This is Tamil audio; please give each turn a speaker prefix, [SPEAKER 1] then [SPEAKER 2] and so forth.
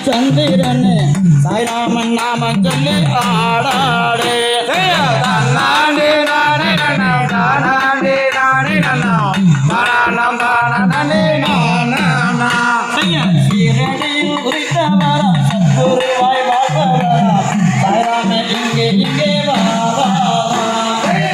[SPEAKER 1] சந்திரன் சாய்ராமன் நாமம் சொல்லி ஆடாடே
[SPEAKER 2] நானே நானே நானே நானே நானே
[SPEAKER 1] சீரடியில் உரித்தவர சத்துருவாய் வாழ்பவர சாய்ராம இங்கே இங்கே வா
[SPEAKER 2] நானே